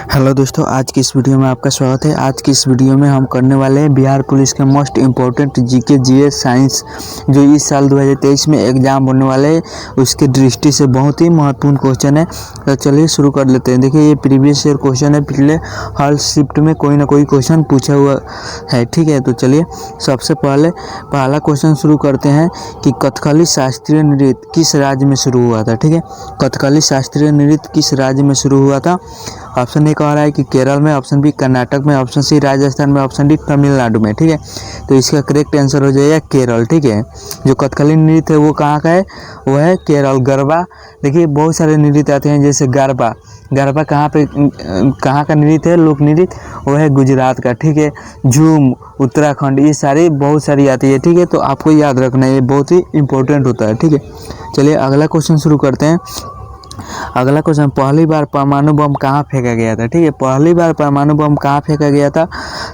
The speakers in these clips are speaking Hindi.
हेलो दोस्तों, आज की इस वीडियो में आपका स्वागत है। आज की इस वीडियो में हम करने वाले हैं बिहार पुलिस के most important GK GS science जो इस साल 2023 में एग्जाम होने वाले हैं उसकी दृष्टि से बहुत ही महत्वपूर्ण क्वेश्चन है। तो चलिए शुरू कर लेते हैं। देखिए, ये प्रीवियस ईयर क्वेश्चन है, पिछले हर शिफ्ट में कोई ना कोई क्वेश्चन पूछा हुआ है। ठीक है, तो चलिए सबसे पहला क्वेश्चन शुरू करते हैं कि कथकली शास्त्रीय नृत्य किस राज्य में शुरू हुआ था। ठीक है, कथकली शास्त्रीय नृत्य किस राज्य में शुरू हुआ था। ऑप्शन ए कह रहा है कि केरल में, ऑप्शन बी कर्नाटक में, ऑप्शन सी राजस्थान में, ऑप्शन डी तमिलनाडु में। ठीक है, तो इसका करेक्ट आंसर हो जाएगा केरल। ठीक है, जो कथकली नृत्य है वो कहाँ का है, वो है केरल। गरबा, देखिए बहुत सारे नृत्य आते हैं, जैसे गरबा कहाँ का नृत्य है, लोक नृत्य, वो है गुजरात का। ठीक है, झूम उत्तराखंड, ये सारी बहुत सारी आती है। ठीक है, तो आपको याद रखना है, ये बहुत ही इंपॉर्टेंट होता है। ठीक है, चलिए अगला क्वेश्चन शुरू करते हैं। अगला क्वेश्चन, पहली बार परमाणु बम कहाँ फेंका गया था। ठीक है, पहली बार परमाणु बम कहाँ फेंका गया था।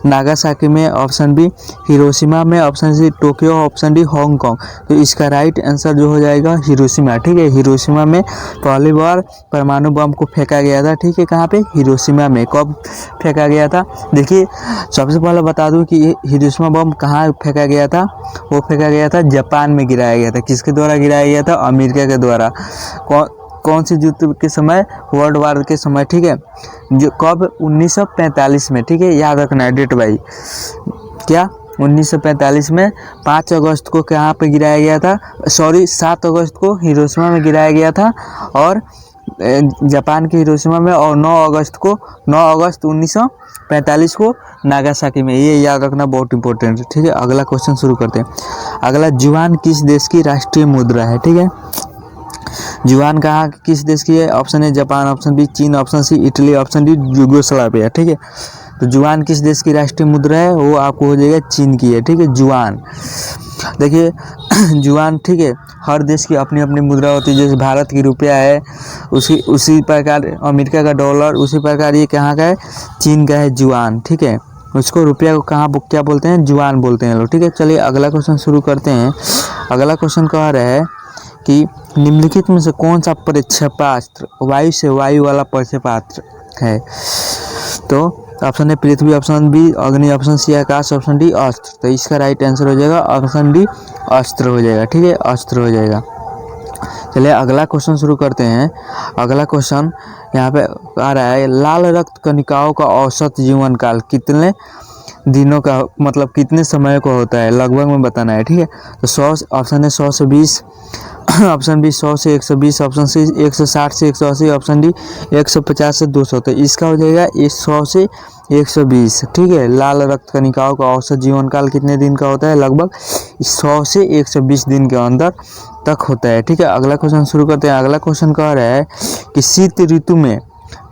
नागासाकी में, ऑप्शन बी हिरोशिमा में, option C Tokyo, option D Hong Kong. तो इसका राइट आंसर जो हो जाएगा हिरोशिमा। ठीक है, हिरोशिमा में पहली बार परमाणु बम को फेंका गया था। ठीक है, कहाँ पे, हिरोशिमा में। कब फेंका गया था, देखिए सबसे पहले बता दूं कि हिरोशिमा बम कहाँ फेंका गया था। वो फेंका गया था जापान में, गिराया गया था। किसके द्वारा गिराया गया था, अमेरिका के द्वारा। कौन सी युद्ध के समय, वर्ल्ड वार के समय। ठीक है, जो कब, 1945 में। ठीक है, याद रखना है डेट भाई, क्या 1945 में 5 अगस्त को कहाँ पे गिराया गया था, 7 अगस्त को हिरोशिमा में गिराया गया था, और जापान के हिरोशिमा में, और 9 अगस्त 1945 को नागासाकी में। ये याद रखना बहुत इंपॉर्टेंट है। ठीक है, अगला क्वेश्चन शुरू करते हैं। अगला, युआन किस देश की राष्ट्रीय मुद्रा है। ठीक है, युआन कहाँ किस देश की है। Option A Japan, option B चीन, option C Italy, option D Yugoslavia. ठीक है, तो युआन किस देश की राष्ट्रीय मुद्रा है, वो आपको हो जाएगा चीन की है। ठीक है, युआन, देखिए युआन, ठीक है, हर देश की अपनी अपनी मुद्रा होती है। जैसे भारत की रुपया है, उसी प्रकार अमेरिका का डॉलर, उसी प्रकार ये कहाँ का है, चीन का है युआन। ठीक है, उसको रुपया को कहाँ क्या बोलते हैं, युआन बोलते हैं लोग। ठीक है, चलिए अगला क्वेश्चन शुरू करते हैं। अगला क्वेश्चन कह रहा है कि निम्नलिखित में से कौन सा प्रक्षेपास्त्र वायु से वायु वाला प्रक्षेपास्त्र है। तो option A Prithvi, option B Agni, option C Akash, option D Astra. तो इसका राइट आंसर हो जाएगा ऑप्शन डी अस्त्र हो जाएगा। ठीक है, अस्त्र हो जाएगा। चलिए अगला क्वेश्चन शुरू करते हैं। अगला क्वेश्चन यहाँ पे आ रहा है, लाल रक्त कणिकाओं का औसत जीवन काल कितने दिनों का, मतलब कितने समय को होता है, लगभग में बताना है। ठीक है, तो 100, ऑप्शन है 100 से 20, ऑप्शन बी 100 से 120, ऑप्शन सी 160 से 180, ऑप्शन डी 150 से 200। तो इसका हो जाएगा 100 से 120। ठीक है, लाल रक्त कणिकाओं का औसत जीवन काल कितने दिन का होता है, लगभग 100 से 120 दिन के अंदर तक होता है। ठीक है, अगला क्वेश्चन शुरू करते हैं। अगला क्वेश्चन कह रहा है कि शीत ऋतु में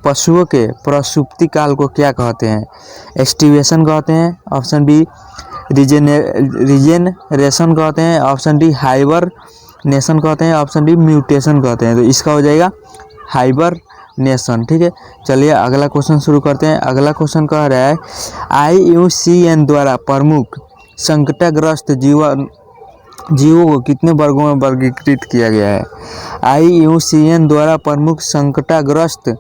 पशुओं के प्रसूति काल को क्या कहते हैं। एस्टिवेशन कहते हैं, ऑप्शन बी रीजेनरेशन कहते हैं, ऑप्शन डी हाइबरनेशन कहते हैं, ऑप्शन डी म्यूटेशन कहते हैं। तो इसका हो जाएगा हाइबरनेशन। ठीक है, चलिए अगला क्वेश्चन शुरू करते हैं। अगला क्वेश्चन कह रहा है, IUCN द्वारा प्रमुख संकटग्रस्त जीवों को कितने वर्गों में वर्गीकृत किया गया है। IUCN द्वारा प्रमुख संकटग्रस्त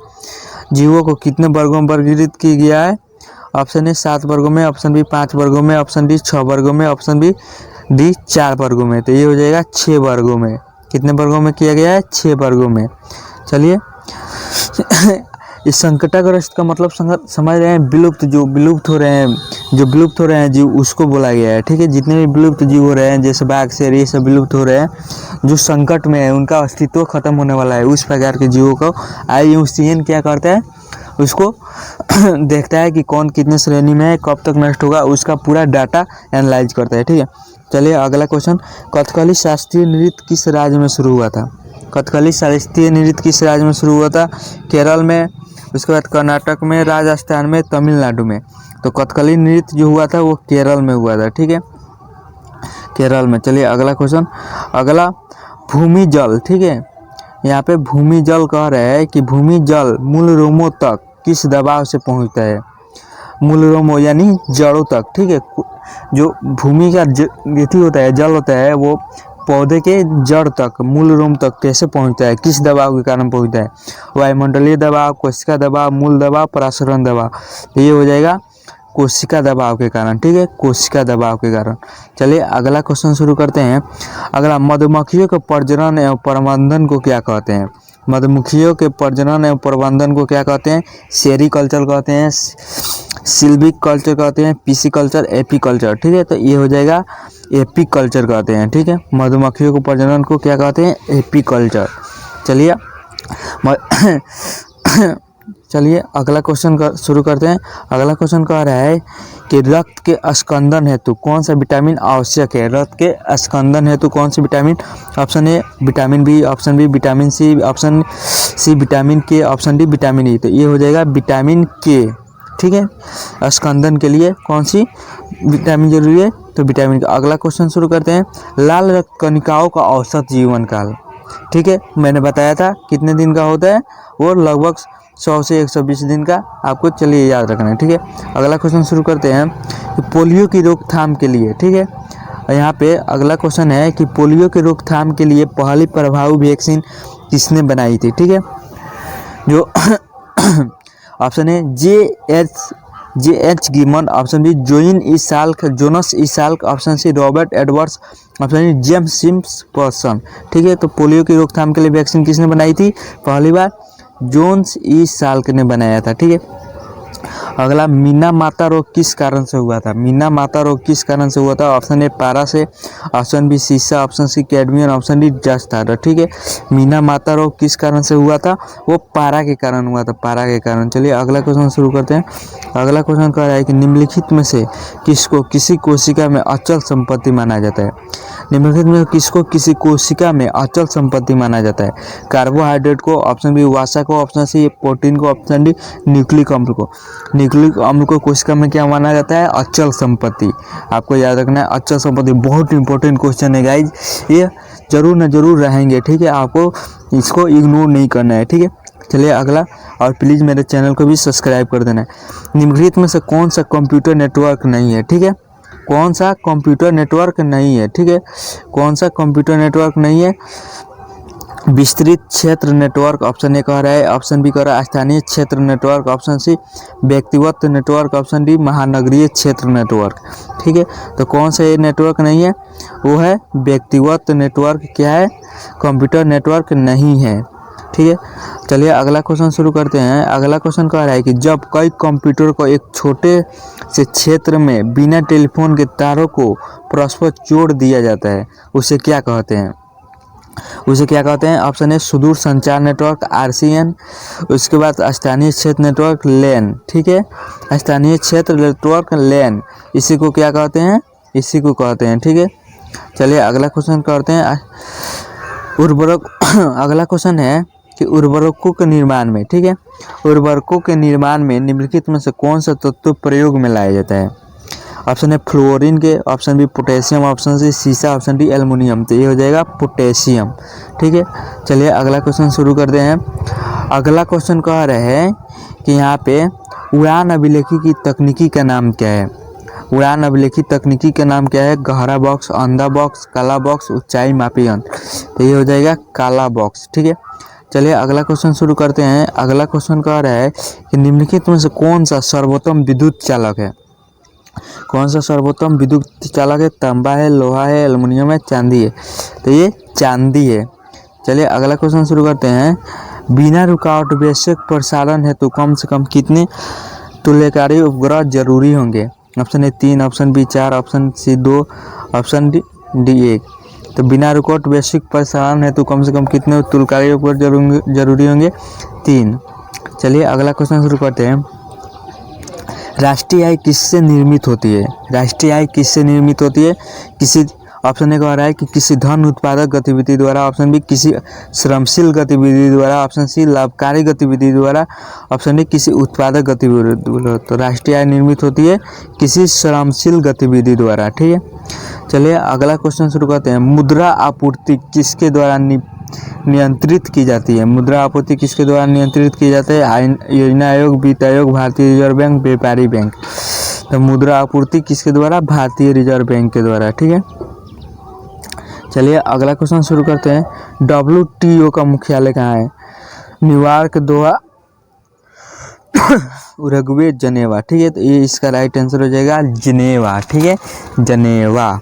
जीवों को कितने वर्गों में वर्गीकृत किया गया है। ऑप्शन ए 7 वर्गों में, ऑप्शन बी 5 वर्गों में, ऑप्शन डी 6 वर्गों में, ऑप्शन बी डी 4 वर्गों में। तो ये हो जाएगा 6 वर्गों में। कितने वर्गों में किया गया है, 6 वर्गों में। चलिए इस संकटग्रस्त का मतलब समझ रहे हैं, विलुप्त विलुप्त हो रहे हैं जीव, उसको बोला गया है। ठीक है, जितने भी विलुप्त जीव हो रहे हैं, जैसे बाघ शेर, ये सब विलुप्त हो रहे हैं, जो संकट में है, उनका अस्तित्व खत्म होने वाला है, उस प्रकार के जीवों को IUCN क्या करता है, उसको देखता है कि कौन कितने श्रेणी में है, कब तक नष्ट होगा, उसका पूरा डाटा एनालाइज करता है। ठीक है, चलिए अगला क्वेश्चन, कथकली शास्त्रीय नृत्य किस राज्य में शुरू हुआ था। कथकली शास्त्रीय नृत्य किस राज्य में शुरू हुआ था, केरल में, उसके बाद कर्नाटक में, राजस्थान में, तमिलनाडु में। तो कथकली नृत्य जो हुआ था वो केरल में हुआ था। ठीक है, केरल में। चलिए अगला क्वेश्चन, अगला भूमि जल। ठीक है, यहाँ पे भूमि जल कह रहे हैं कि भूमि जल मूल रोमों तक किस दबाव से पहुँचता है। मूल रोमों यानी जड़ों तक। ठीक है, जो भूमि का होता है, जल होता है, वो पौधे के जड़ तक, मूल रोम तक कैसे पहुंचता है, किस दबाव के कारण पहुंचता है? वायुमंडलीय दबाव, कोशिका दबाव, मूल दबाव, परासरण दबाव। तो ये हो जाएगा कोशिका दबाव के कारण, ठीक है, कोशिका दबाव के कारण। चलिए अगला क्वेश्चन शुरू करते हैं। अगला, मधुमक्खियों के प्रजनन एवं प्रबंधन को क्या कहते हैं? मधुमक्खियों के प्रजनन एवं प्रबंधन को क्या कहते हैं? सेरीकल्चर कहते हैं, सिल्विक कल्चर कहते हैं, पीसीकल्चर, एपीकल्चर, ठीक है। तो ये हो जाएगा एपीकल्चर कहते हैं, ठीक है। मधुमक्खियों के प्रजनन को क्या कहते हैं? एपीकल्चर। चलिए चलिए अगला क्वेश्चन शुरू करते हैं। अगला क्वेश्चन कह रहा है कि रक्त के स्कंदन हेतु कौन सा विटामिन आवश्यक है? रक्त के स्कंदन हेतु कौन सी vitamin? Option A vitamin B, option B vitamin C, option C vitamin K, option D vitamin E. तो ये हो जाएगा विटामिन के, ठीक है। स्कंदन के लिए कौन सी विटामिन जरूरी है? तो विटामिन का। अगला क्वेश्चन शुरू करते हैं। लाल रक्त कणिकाओं का औसत जीवन काल, ठीक है, मैंने बताया था कितने दिन का होता है, वो लगभग 100 से 120 दिन का आपको चलिए याद रखना है, ठीक है। अगला क्वेश्चन शुरू करते हैं कि पोलियो की रोकथाम के लिए, ठीक है, यहाँ पे अगला क्वेश्चन है कि पोलियो की रोकथाम के लिए पहली प्रभावी वैक्सीन किसने बनाई थी? ठीक है, जो ऑप्शन है जे एच गिमन, option B Jonas E Salk, Jonas E Salk, option C Robert Edwards, option D James Simpson, ठीक है। तो पोलियो की रोकथाम के लिए वैक्सीन किसने बनाई थी? पहली बार जोन्स ई साल्क ने बनाया था, ठीक है। अगला, मीना माता रोग किस कारण से हुआ था? मीना माता रोग किस कारण से हुआ था? ऑप्शन ए पारा से, ऑप्शन बी सीसा, option C cadmium, option D dust था, ठीक है। मीना माता रोग किस कारण से हुआ था? वो पारा के कारण हुआ था, पारा के कारण। चलिए अगला क्वेश्चन शुरू करते हैं। अगला क्वेश्चन कह रहा है कि निम्नलिखित में से किसको किसी कोशिका में अचल संपत्ति माना जाता है? निम्नलिखित में किसको किसी कोशिका में अचल संपत्ति माना जाता है? कार्बोहाइड्रेट को, ऑप्शन बी वसा को, ऑप्शन सी प्रोटीन को, ऑप्शन डी न्यूक्लिक अम्ल को। न्यूक्लिक अम्ल को कोशिका में क्या माना जाता है? अचल संपत्ति। आपको याद रखना है, अचल संपत्ति बहुत इंपॉर्टेंट क्वेश्चन है गाइज, ये जरूर न जरूर रहेंगे, ठीक है, आपको इसको इग्नोर नहीं करना है, ठीक है। चलिए अगला, और प्लीज़ मेरे चैनल को भी सब्सक्राइब कर देना है। निम्नलिखित में से कौन सा कंप्यूटर नेटवर्क नहीं है? ठीक है, कौन सा कंप्यूटर नेटवर्क नहीं है? ठीक है, कौन सा कंप्यूटर नेटवर्क नहीं है? विस्तृत क्षेत्र नेटवर्क, ऑप्शन ए कह रहा है, ऑप्शन बी कह रहा है स्थानीय क्षेत्र नेटवर्क, ऑप्शन सी व्यक्तिगत नेटवर्क, ऑप्शन डी महानगरीय क्षेत्र नेटवर्क, ठीक है। तो कौन सा ये नेटवर्क नहीं है? वो है व्यक्तिगत नेटवर्क। क्या है? कंप्यूटर नेटवर्क नहीं है, ठीक है। चलिए अगला क्वेश्चन शुरू करते हैं। अगला क्वेश्चन कह रहा है कि जब कई कंप्यूटर को एक छोटे से क्षेत्र में बिना टेलीफोन के तारों को परस्पर जोड़ दिया जाता है, उसे क्या कहते हैं? उसे क्या कहते हैं? ऑप्शन ए सुदूर संचार नेटवर्क, आरसीएन, उसके बाद स्थानीय क्षेत्र नेटवर्क, लैन, ठीक है, स्थानीय क्षेत्र नेटवर्क लैन, इसी को क्या कहते हैं? इसी को कहते हैं, ठीक है। चलिए अगला क्वेश्चन करते हैं। उर्वरक अगला क्वेश्चन है कि उर्वरकों के निर्माण में, ठीक है, उर्वरकों के निर्माण में निम्नलिखित में से कौन सा तत्व प्रयोग में लाया जाता है? ऑप्शन है फ्लोरीन के, option B potassium, option C सीसा, ऑप्शन डी एल्युमिनियम। तो ये हो जाएगा पोटेशियम, ठीक है। चलिए अगला क्वेश्चन शुरू करते हैं। अगला क्वेश्चन कह रहे हैं कि यहाँ पे उड़ान अभिलेखी की तकनीकी का नाम क्या है? उड़ान अभिलेखी तकनीकी का नाम क्या है? गहरा बॉक्स, अंधा बॉक्स, काला बॉक्स, ऊंचाई मापी यंत्र। तो ये हो जाएगा काला बॉक्स, ठीक है। चलिए अगला क्वेश्चन शुरू करते हैं। अगला क्वेश्चन कह रहा है कि निम्नलिखित में से कौन सा सर्वोत्तम विद्युत चालक है? कौन सा सर्वोत्तम विद्युत चालक है? तांबा है, लोहा है, एल्युमिनियम है, चांदी है। तो ये चांदी है। चलिए अगला क्वेश्चन शुरू करते हैं। बिना रुकावट वैश्विक प्रसारण हेतु कम से कम कितने तुल्यकारी उपग्रह जरूरी होंगे? Option A 3, option B 4, option C 2, option D 1। तो बिना रुकावट वैश्विक प्रसारण हेतु कम से कम कितने तुल्यकारी उपग्रह जरूरी होंगे? 3। चलिए अगला क्वेश्चन शुरू करते हैं। राष्ट्रीय आय किससे निर्मित होती है? राष्ट्रीय आय किससे निर्मित होती है? किसी, ऑप्शन ए कह रहा है कि किसी धन उत्पादक गतिविधि द्वारा, ऑप्शन बी किसी श्रमशील गतिविधि द्वारा, ऑप्शन सी लाभकारी गतिविधि द्वारा, ऑप्शन डी किसी उत्पादक गतिविधि द्वारा। तो राष्ट्रीय आय निर्मित होती है किसी श्रमशील गतिविधि द्वारा, ठीक है। चलिए अगला क्वेश्चन शुरू करते हैं। मुद्रा आपूर्ति किसके द्वारा नियंत्रित की जाती है? मुद्रा आपूर्ति किसके द्वारा नियंत्रित की जाती है? योजना आयोग, वित्त आयोग, भारतीय रिजर्व बैंक, व्यापारी बैंक। तो मुद्रा आपूर्ति किसके द्वारा? भारतीय रिजर्व बैंक के द्वारा, ठीक है। चलिए अगला क्वेश्चन शुरू करते हैं। WTO का मुख्यालय कहाँ है? न्यूयॉर्क, दोहा, उरुग्वे, जनेवा। ठीक है, तो ये इसका राइट आंसर हो जाएगा जनेवा। ठीक है, जनेवा।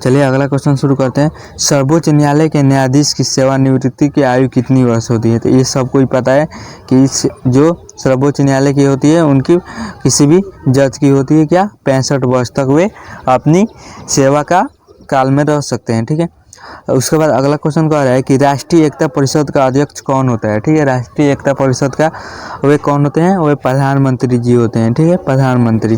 चलिए अगला क्वेश्चन शुरू करते हैं। सर्वोच्च न्यायालय के न्यायाधीश की सेवानिवृत्ति की आयु कितनी वर्ष होती है? तो ये सबको ही पता है कि जो सर्वोच्च न्यायालय की होती है उनकी किसी भी जज की होती है क्या, 65 वर्ष तक वे अपनी सेवा का काल में रह सकते हैं। ठीक है, उसके बाद अगला क्वेश्चन कह रहा है कि राष्ट्रीय एकता परिषद का अध्यक्ष कौन होता है? ठीक है, राष्ट्रीय एकता परिषद का वे कौन होते हैं? वे प्रधानमंत्री जी होते हैं। ठीक है, प्रधानमंत्री।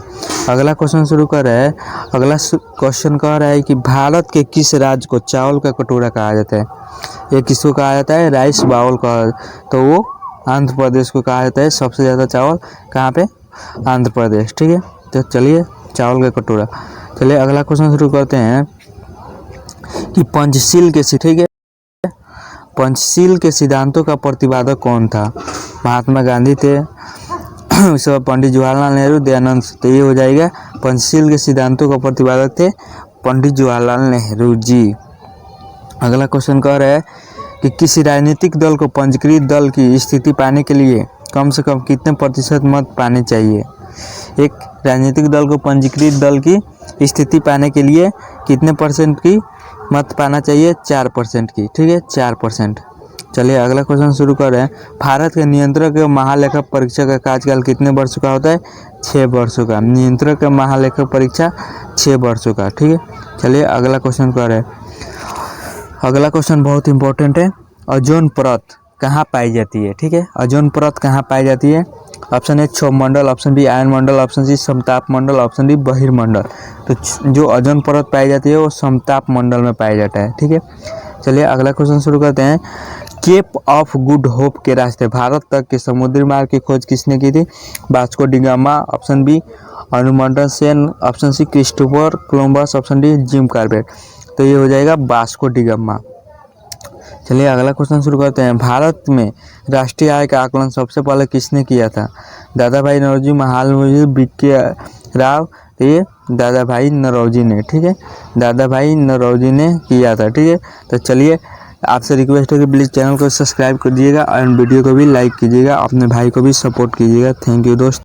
अगला क्वेश्चन शुरू कर रहा है। अगला क्वेश्चन कह रहा है कि भारत के किस राज्य को चावल का कटोरा कहा जाता है? ये किसको कहा जाता है? राइस बाउल का। तो वो आंध्र प्रदेश को कहा जाता है। सबसे ज़्यादा चावल कहाँ पे? आंध्र प्रदेश। ठीक है, तो चलिए चावल का कटोरा। चलिए अगला क्वेश्चन शुरू करते हैं कि पंचशील के, ठीक है, पंचशील के सिद्धांतों का प्रतिपादक कौन था? महात्मा गांधी थे, उसके बाद पंडित जवाहरलाल नेहरू, दयानंद। तो ये हो जाएगा पंचशील के सिद्धांतों का प्रतिपादक थे पंडित जवाहरलाल नेहरू जी। अगला क्वेश्चन कह रहा है कि किसी राजनीतिक दल को पंजीकृत दल की स्थिति पाने के लिए कम से कम कितने प्रतिशत मत पाने चाहिए? एक राजनीतिक दल को पंजीकृत दल की स्थिति पाने के लिए कितने परसेंट की मत पाना चाहिए? 4% की। ठीक है, 4%। चलिए अगला क्वेश्चन शुरू कर रहे हैं। भारत के नियंत्रक एवं महालेखा परीक्षा का कार्यकाल कितने वर्षों का होता है? 6 वर्षों का। नियंत्रक एवं महालेखा परीक्षा 6 वर्षों का। ठीक है, चलिए अगला क्वेश्चन कर रहे हैं। अगला क्वेश्चन बहुत इंपॉर्टेंट है। ओजोन परत कहाँ पाई जाती है? ठीक है, ओजोन परत कहाँ पाई जाती है? ऑप्शन ए क्षोभमंडल, ऑप्शन बी आयन मंडल, ऑप्शन सी समताप मंडल, ऑप्शन डी बहिर्मंडल। तो जो ओजोन परत पाई जाती है वो समताप मंडल में पाया जाता है। ठीक है, चलिए अगला क्वेश्चन शुरू करते हैं। केप ऑफ गुड होप के रास्ते भारत तक के समुद्री मार्ग की खोज किसने की थी? Vasco da Gama, option B Amundsen, option C Christopher Columbus, option D Jim Corbett. तो ये हो जाएगा वास्को डी गामा। चलिए अगला क्वेश्चन शुरू करते हैं। भारत में राष्ट्रीय आय का आकलन सबसे पहले किसने किया था? दादा भाई नौरोजी, महालनोबिस, बीके राव। तो ये दादा भाई नौरोजी ने। ठीक है, दादा भाई नौरोजी ने किया था। ठीक है, तो चलिए आपसे रिक्वेस्ट है कि प्लीज़ चैनल को सब्सक्राइब कर दीजिएगा और वीडियो को भी लाइक कीजिएगा, अपने भाई को भी सपोर्ट कीजिएगा। थैंक यू दोस्त।